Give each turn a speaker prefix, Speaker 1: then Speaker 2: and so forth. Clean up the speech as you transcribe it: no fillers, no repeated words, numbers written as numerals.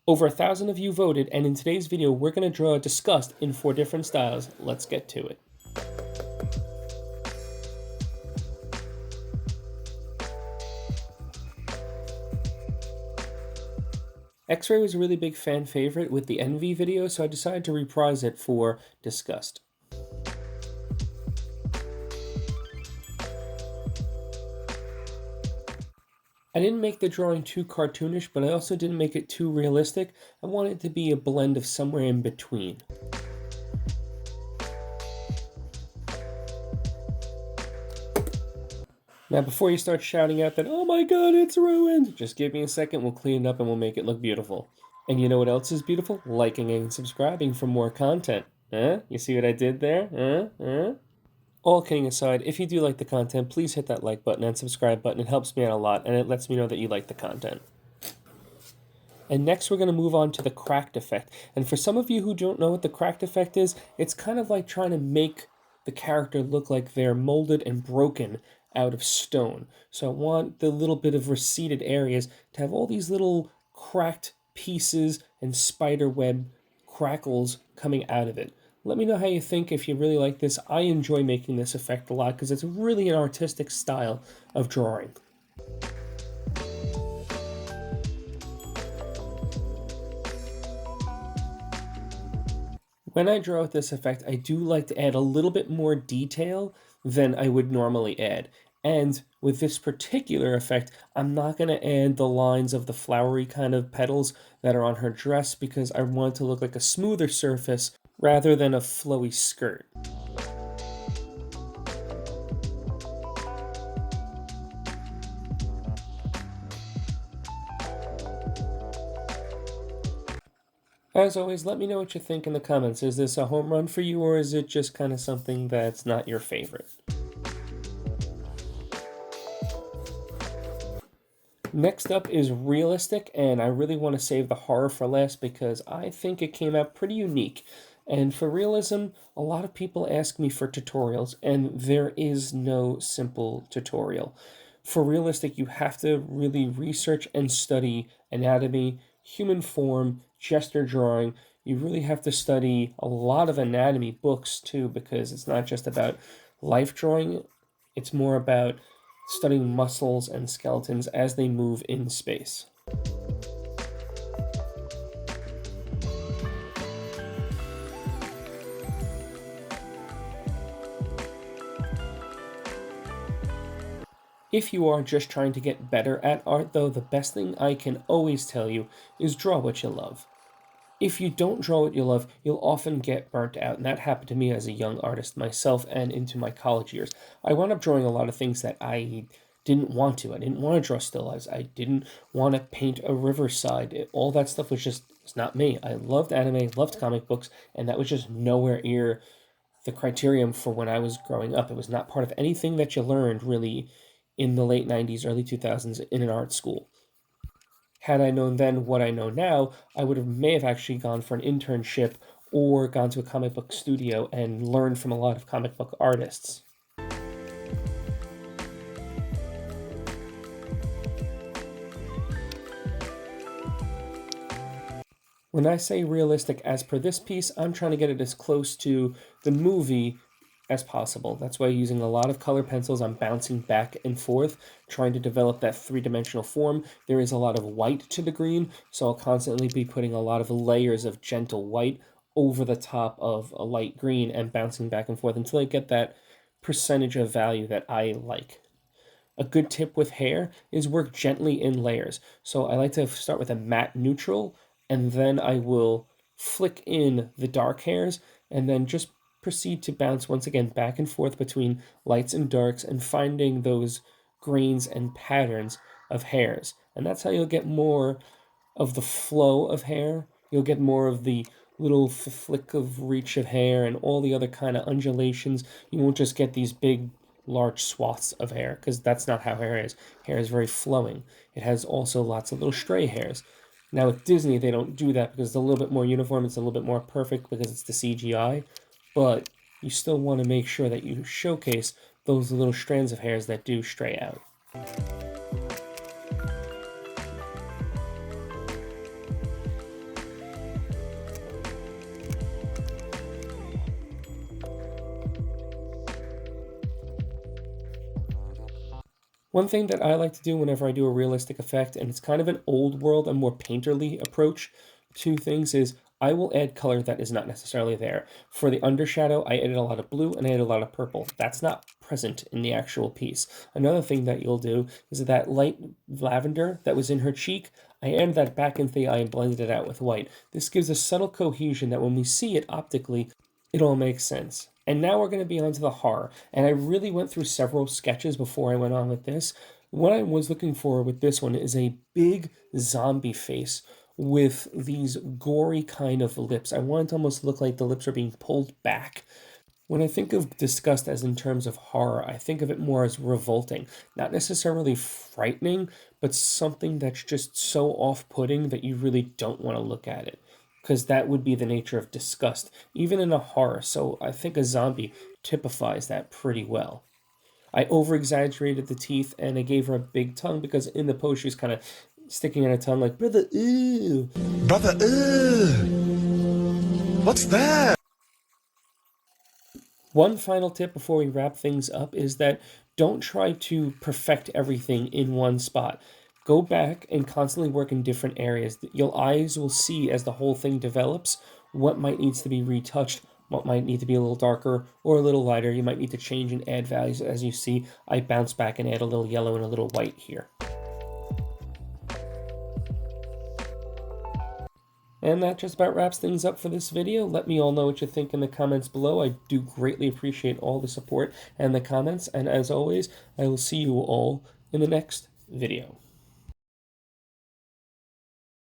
Speaker 1: Over 1,000 of you voted, and in today's video, we're going to draw Disgust in 4 different styles. Let's get to it. X-Ray was a really big fan favorite with the Envy video, so I decided to reprise it for Disgust. I didn't make the drawing too cartoonish, but I also didn't make it too realistic. I wanted it to be a blend of somewhere in between. Now before you start shouting out that, oh my god, it's ruined, just give me a second, we'll clean it up and we'll make it look beautiful. And you know what else is beautiful? Liking and subscribing for more content. Huh? You see what I did there? Huh? All kidding aside, if you do like the content, please hit that like button and subscribe button. It helps me out a lot, and it lets me know that you like the content. And next we're going to move on to the cracked effect. And for some of you who don't know what the cracked effect is, it's kind of like trying to make the character look like they're molded and broken out of stone. So I want the little bit of receded areas to have all these little cracked pieces and spider web crackles coming out of it. Let me know how you think if you really like this. I enjoy making this effect a lot because it's really an artistic style of drawing. When I draw with this effect, I do like to add a little bit more detail than I would normally add. And with this particular effect, I'm not going to add the lines of the flowery kind of petals that are on her dress because I want it to look like a smoother surface rather than a flowy skirt. As always, let me know what you think in the comments. Is this a home run for you, or is it just kind of something that's not your favorite? Next up is realistic, and I really want to save the horror for last because I think it came out pretty unique. And for realism, a lot of people ask me for tutorials, and there is no simple tutorial. For realistic, you have to really research and study anatomy, human form, gesture drawing. You really have to study a lot of anatomy books too, because it's not just about life drawing, it's more about studying muscles and skeletons as they move in space. If you are just trying to get better at art though, the best thing I can always tell you is draw what you love. If you don't draw what you love, you'll often get burnt out, and that happened to me as a young artist myself and into my college years. I wound up drawing a lot of things that I didn't want to. I didn't want to draw still lifes. I didn't want to paint a riverside. All that stuff was just, it's not me. I loved anime, loved comic books, and that was just nowhere near the criterion for when I was growing up. It was not part of anything that you learned really in the late 90s, early 2000s in an art school. Had I known then what I know now, I may have actually gone for an internship or gone to a comic book studio and learned from a lot of comic book artists. When I say realistic as per this piece, I'm trying to get it as close to the movie as possible. That's why using a lot of color pencils, I'm bouncing back and forth, trying to develop that three-dimensional form. There is a lot of white to the green, so I'll constantly be putting a lot of layers of gentle white over the top of a light green and bouncing back and forth until I get that percentage of value that I like. A good tip with hair is work gently in layers. So I like to start with a matte neutral, and then I will flick in the dark hairs, and then just proceed to bounce once again back and forth between lights and darks and finding those grains and patterns of hairs. And that's how you'll get more of the flow of hair. You'll get more of the little flick of reach of hair and all the other kind of undulations. You won't just get these big large swaths of hair because that's not how hair is. Hair is very flowing. It has also lots of little stray hairs. Now with Disney, they don't do that because it's a little bit more uniform. It's a little bit more perfect because it's the CGI. But you still want to make sure that you showcase those little strands of hairs that do stray out. One thing that I like to do whenever I do a realistic effect, and it's kind of an old world and more painterly approach to things, is I will add color that is not necessarily there. For the undershadow, I added a lot of blue and I added a lot of purple. That's not present in the actual piece. Another thing that you'll do is that light lavender that was in her cheek, I added that back into the eye and blended it out with white. This gives a subtle cohesion that when we see it optically, it all makes sense. And now we're going to be on to the horror. And I really went through several sketches before I went on with this. What I was looking for with this one is a big zombie face with these gory kind of lips. I want it to almost look like the lips are being pulled back. When I think of disgust as in terms of horror, I think of it more as revolting, not necessarily frightening, but something that's just so off-putting that you really don't want to look at it. Because that would be the nature of disgust, even in a horror. So I think a zombie typifies that pretty well. I over-exaggerated the teeth and I gave her a big tongue because in the pose she was kind of sticking out her tongue like, brother, ooh.
Speaker 2: Brother, what's that?
Speaker 1: One final tip before we wrap things up is that don't try to perfect everything in one spot. Go back and constantly work in different areas. Your eyes will see as the whole thing develops what might needs to be retouched, what might need to be a little darker or a little lighter. You might need to change and add values. As you see, I bounce back and add a little yellow and a little white here. And that just about wraps things up for this video. Let me all know what you think in the comments below. I do greatly appreciate all the support and the comments. And as always, I will see you all in the next video.